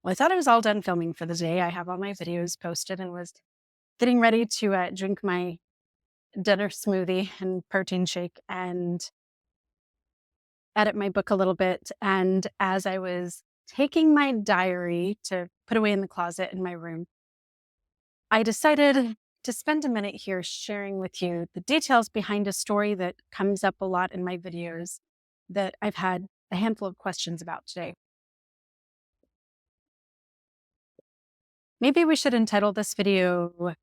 Well, I thought I was all done filming for the day. I have all my videos posted and was getting ready to drink my dinner smoothie and protein shake and edit my book a little bit. And as I was taking my diary to put away in the closet in my room, I decided to spend a minute here sharing with you the details behind a story that comes up a lot in my videos that I've had a handful of questions about today. Maybe we should entitle this video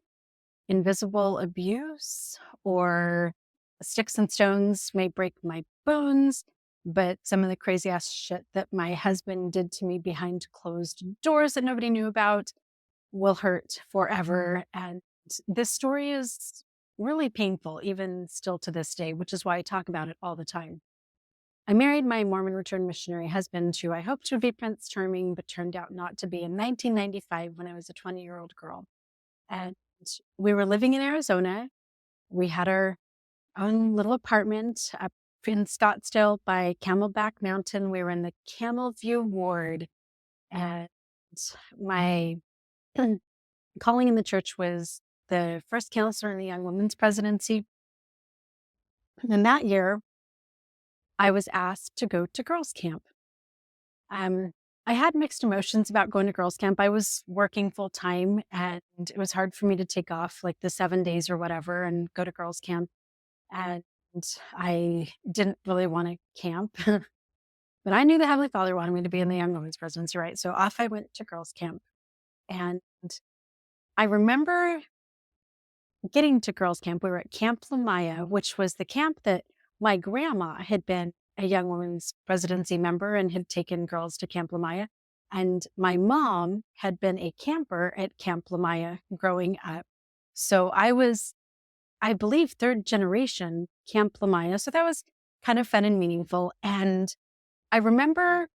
Invisible Abuse or Sticks and Stones May Break My Bones, but some of the crazy ass shit that my husband did to me behind closed doors that nobody knew about will hurt forever. And this story is really painful, even still to this day, which is why I talk about it all the time. I married my Mormon returned missionary husband, who I hoped would be Prince Charming, but turned out not to be, in 1995 when I was a 20-year-old girl. And we were living in Arizona. We had our own little apartment up in Scottsdale by Camelback Mountain. We were in the Camel View Ward. And my calling in the church was the first counselor in the Young Women's Presidency. And that year, I was asked to go to girls' camp. Um, I had mixed emotions about going to girls' camp. I was working full time and it was hard for me to take off like the 7 days or whatever and go to girls' camp. And I didn't really want to camp, but I knew the Heavenly Father wanted me to be in the Young Women's Presidency, right? So off I went to girls' camp. And I remember getting to girls' camp. We were at Camp Lamaya, which was the camp that my grandma had been a Young Women's Presidency member and had taken girls to Camp Lamaya. And my mom had been a camper at Camp Lamaya growing up. So I was, I believe, third generation Camp Lamaya. So that was kind of fun and meaningful. And I remember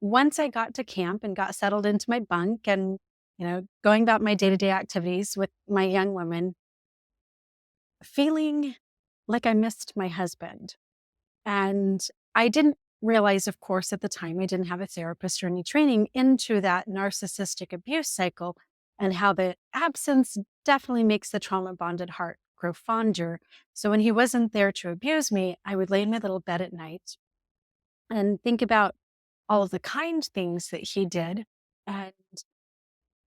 once I got to camp and got settled into my bunk and, going about my day-to-day activities with my young women, feeling like I missed my husband. And I didn't realize, of course, at the time, I didn't have a therapist or any training into that narcissistic abuse cycle and how the absence definitely makes the trauma bonded heart grow fonder. So when he wasn't there to abuse me, I would lay in my little bed at night and think about all of the kind things that he did. And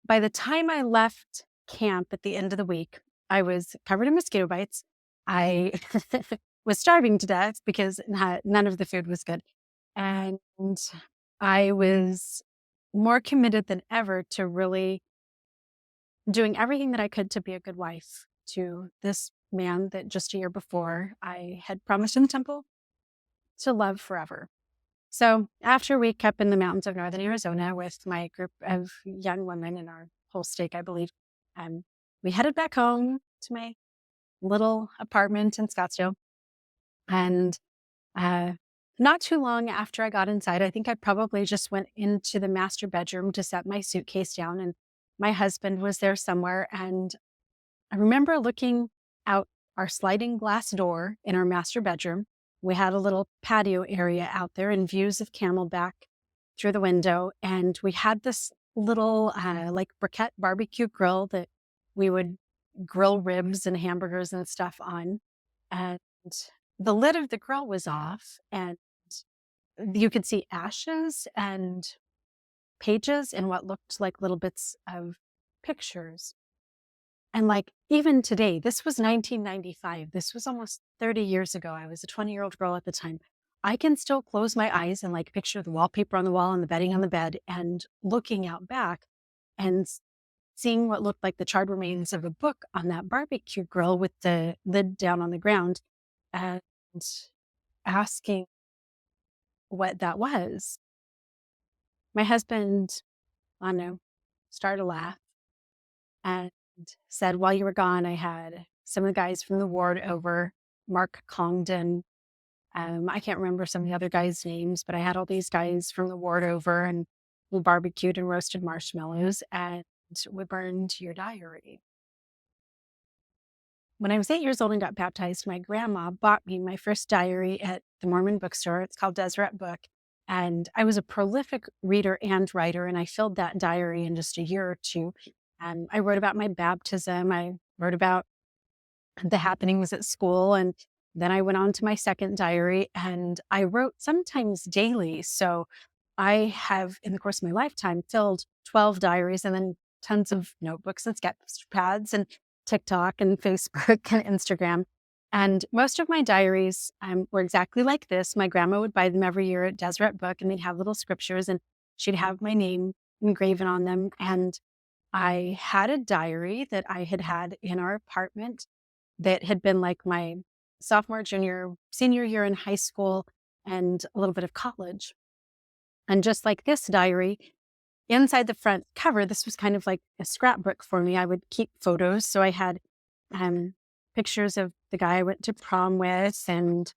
by the time I left camp at the end of the week, I was covered in mosquito bites. I was starving to death because none of the food was good. And I was more committed than ever to really doing everything that I could to be a good wife to this man that just a year before I had promised in the temple to love forever. So after a week up in the mountains of northern Arizona with my group of young women in our whole stake, I believe, we headed back home to my little apartment in Scottsdale. And not too long after I got inside, I think I probably just went into the master bedroom to set my suitcase down, and my husband was there somewhere. And I remember looking out our sliding glass door in our master bedroom. We had a little patio area out there and views of Camelback through the window. And we had this little like briquette barbecue grill that we would grill ribs and hamburgers and stuff on. And the lid of the grill was off and you could see ashes and pages and what looked like little bits of pictures. And like even today, this was 1995. This was almost 30 years ago. I was a 20-year-old girl at the time. I can still close my eyes and like picture the wallpaper on the wall and the bedding on the bed and looking out back and seeing what looked like the charred remains of a book on that barbecue grill with the lid down on the ground and asking what that was. My husband, I don't know, started to laugh and said, while you were gone, I had some of the guys from the ward over, Mark Congdon. I can't remember some of the other guys' names, but I had all these guys from the ward over and we barbecued and roasted marshmallows and we burned your diary. When I was 8 years old and got baptized, my grandma bought me my first diary at the Mormon bookstore. It's called Deseret Book. And I was a prolific reader and writer, and I filled that diary in just a year or two. I wrote about my baptism. I wrote about the happenings at school. And then I went on to my second diary and I wrote sometimes daily. So I have, in the course of my lifetime, filled 12 diaries and then tons of notebooks and sketch pads and TikTok and Facebook and Instagram. And most of my diaries were exactly like this. My grandma would buy them every year at Deseret Book, and they'd have little scriptures, and she'd have my name engraven on them. And I had a diary that I had had in our apartment that had been like my sophomore, junior, senior year in high school and a little bit of college. And just like this diary, inside the front cover, this was kind of like a scrapbook for me. I would keep photos. So I had um, pictures of the guy I went to prom with and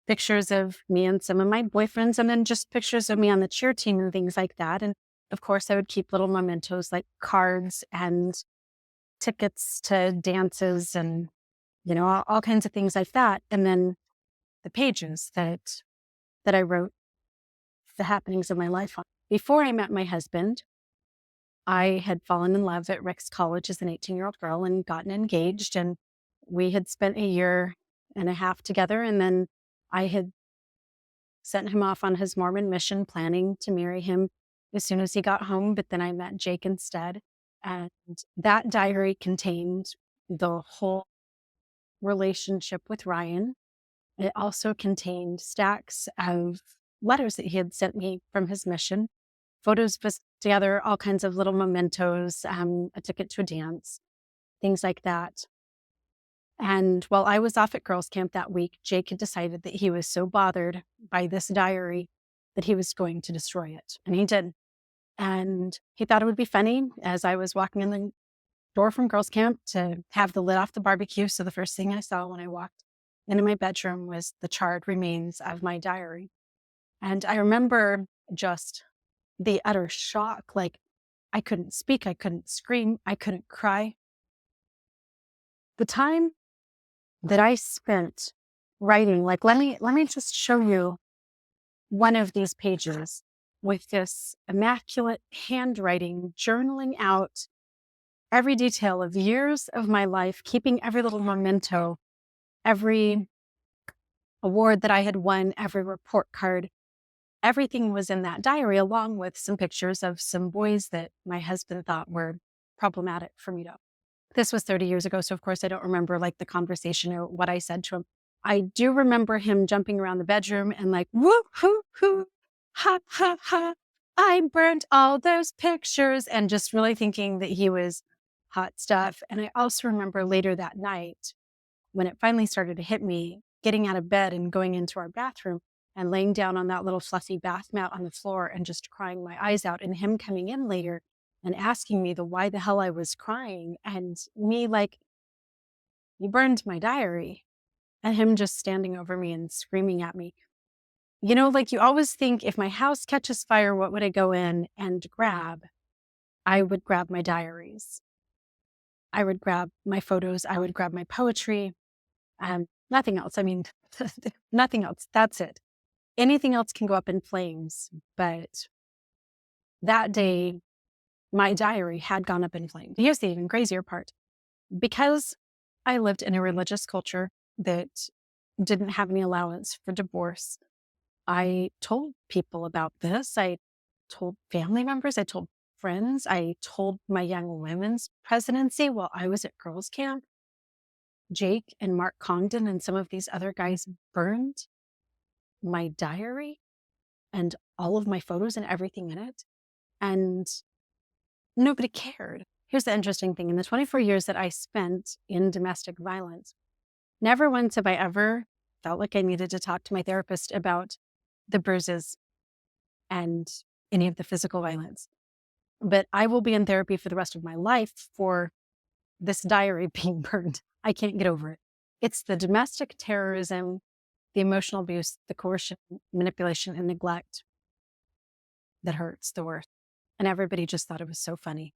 pictures of me and some of my boyfriends, and then just pictures of me on the cheer team and things like that. And of course, I would keep little mementos like cards and tickets to dances and, all kinds of things like that. And then the pages that I wrote the happenings of my life on. Before I met my husband, I had fallen in love at Rick's College as an 18-year-old girl and gotten engaged. And we had spent a year and a half together. And then I had sent him off on his Mormon mission, planning to marry him as soon as he got home. But then I met Jake instead. And that diary contained the whole relationship with Ryan. It also contained stacks of letters that he had sent me from his mission, photos of us together, all kinds of little mementos, a ticket to a dance, things like that. And while I was off at girls' camp that week, Jake had decided that he was so bothered by this diary that he was going to destroy it. And he did. And he thought it would be funny as I was walking in the door from girls' camp to have the lid off the barbecue. So the first thing I saw when I walked into my bedroom was the charred remains of my diary. And I remember just the utter shock. Like, I couldn't speak, I couldn't scream, I couldn't cry. The time that I spent writing, like, let me just show you one of these pages with this immaculate handwriting, journaling out every detail of years of my life, keeping every little memento, every award that I had won, every report card. Everything was in that diary, along with some pictures of some boys that my husband thought were problematic for me to. This was 30 years ago, so of course I don't remember like the conversation or what I said to him. I do remember him jumping around the bedroom and like, woo, hoo, hoo, ha, ha, ha. I burnt all those pictures, and just really thinking that he was hot stuff. And I also remember later that night when it finally started to hit me, getting out of bed and going into our bathroom and laying down on that little fluffy bath mat on the floor and just crying my eyes out, and him coming in later and asking me why the hell I was crying, and me like, you burned my diary, and him just standing over me and screaming at me. Like, you always think, if my house catches fire, what would I go in and grab? I would grab my diaries. I would grab my photos. I would grab my poetry. Nothing else. I mean, nothing else. That's it. Anything else can go up in flames. But that day, my diary had gone up in flames. Here's the even crazier part. Because I lived in a religious culture that didn't have any allowance for divorce, I told people about this. I told family members. I told friends. I told my young women's presidency while I was at girls' camp. Jake and Mark Congdon and some of these other guys burned my diary and all of my photos and everything in it. And nobody cared. Here's the interesting thing. In the 24 years that I spent in domestic violence, never once have I ever felt like I needed to talk to my therapist about the bruises and any of the physical violence. But I will be in therapy for the rest of my life for this diary being burned. I can't get over it. It's the domestic terrorism, the emotional abuse, the coercion, manipulation, and neglect that hurts the worst. And everybody just thought it was so funny.